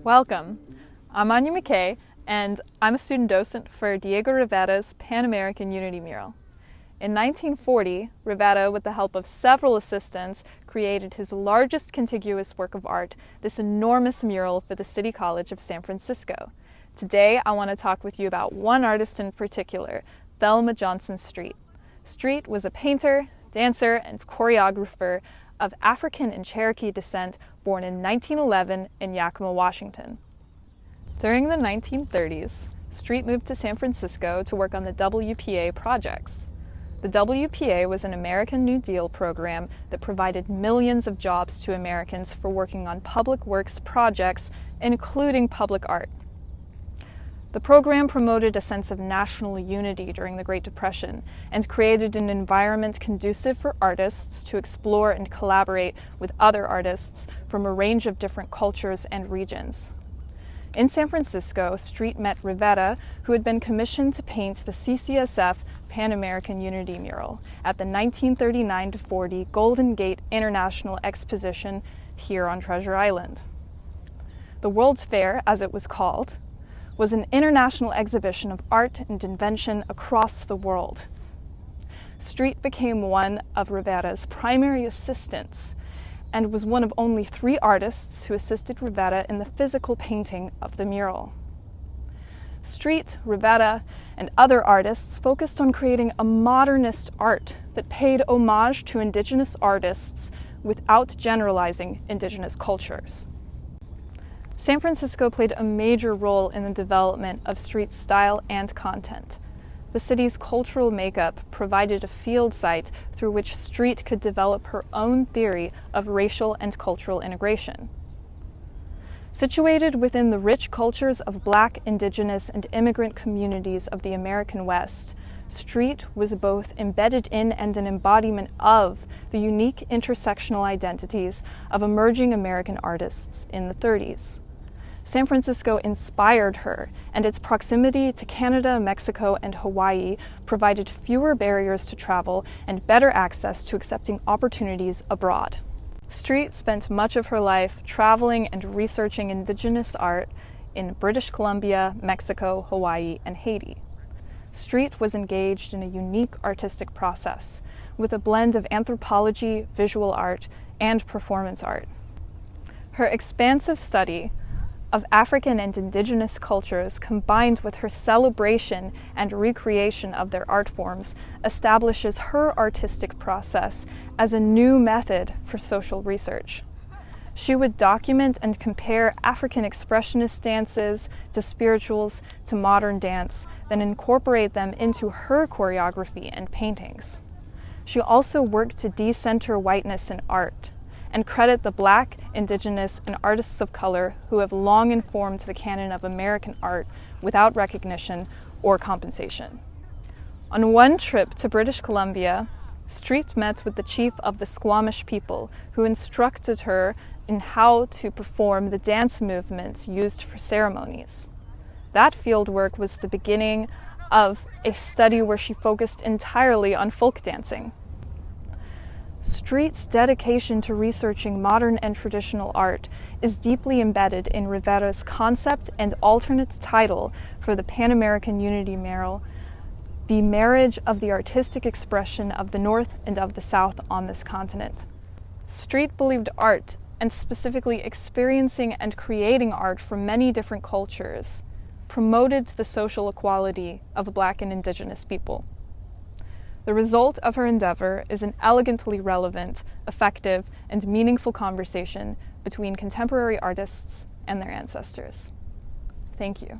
Welcome. I'm Anya McKay, and I'm a student docent for Diego Rivera's Pan-American Unity Mural. In 1940, Rivera, with the help of several assistants, created his largest contiguous work of art, this enormous mural for the City College of San Francisco. Today, I want to talk with you about one artist in particular, Thelma Johnson Streat. Streat was a painter, dancer, and choreographer of African and Cherokee descent, born in 1911 in Yakima, Washington. During the 1930s, Streat moved to San Francisco to work on the WPA projects. The WPA was an American New Deal program that provided millions of jobs to Americans for working on public works projects, including public art. The program promoted a sense of national unity during the Great Depression and created an environment conducive for artists to explore and collaborate with other artists from a range of different cultures and regions. In San Francisco, Streat met Rivera, who had been commissioned to paint the CCSF Pan-American Unity Mural at the 1939-40 Golden Gate International Exposition here on Treasure Island. The World's Fair, as it was called, was an international exhibition of art and invention across the world. Streat became one of Rivera's primary assistants and was one of only 3 artists who assisted Rivera in the physical painting of the mural. Streat, Rivera, and other artists focused on creating a modernist art that paid homage to indigenous artists without generalizing indigenous cultures. San Francisco played a major role in the development of Streat's style and content. The city's cultural makeup provided a field site through which Streat could develop her own theory of racial and cultural integration. Situated within the rich cultures of Black, Indigenous, and immigrant communities of the American West, Streat was both embedded in and an embodiment of the unique intersectional identities of emerging American artists in the 30s. San Francisco inspired her, and its proximity to Canada, Mexico, and Hawaii provided fewer barriers to travel and better access to accepting opportunities abroad. Streat spent much of her life traveling and researching indigenous art in British Columbia, Mexico, Hawaii, and Haiti. Streat was engaged in a unique artistic process with a blend of anthropology, visual art, and performance art. Her expansive study of African and indigenous cultures, combined with her celebration and recreation of their art forms, establishes her artistic process as a new method for social research. She would document and compare African expressionist dances to spirituals to modern dance, then incorporate them into her choreography and paintings. She also worked to decenter whiteness in art, and credit the Black, Indigenous, and artists of color who have long informed the canon of American art without recognition or compensation. On one trip to British Columbia, Streat met with the chief of the Squamish people, who instructed her in how to perform the dance movements used for ceremonies. That fieldwork was the beginning of a study where she focused entirely on folk dancing. Streat's dedication to researching modern and traditional art is deeply embedded in Rivera's concept and alternate title for the Pan-American Unity Mural, the marriage of the artistic expression of the North and of the South on this continent. Streat believed art, and specifically experiencing and creating art from many different cultures, promoted the social equality of Black and Indigenous people. The result of her endeavor is an elegantly relevant, effective, and meaningful conversation between contemporary artists and their ancestors. Thank you.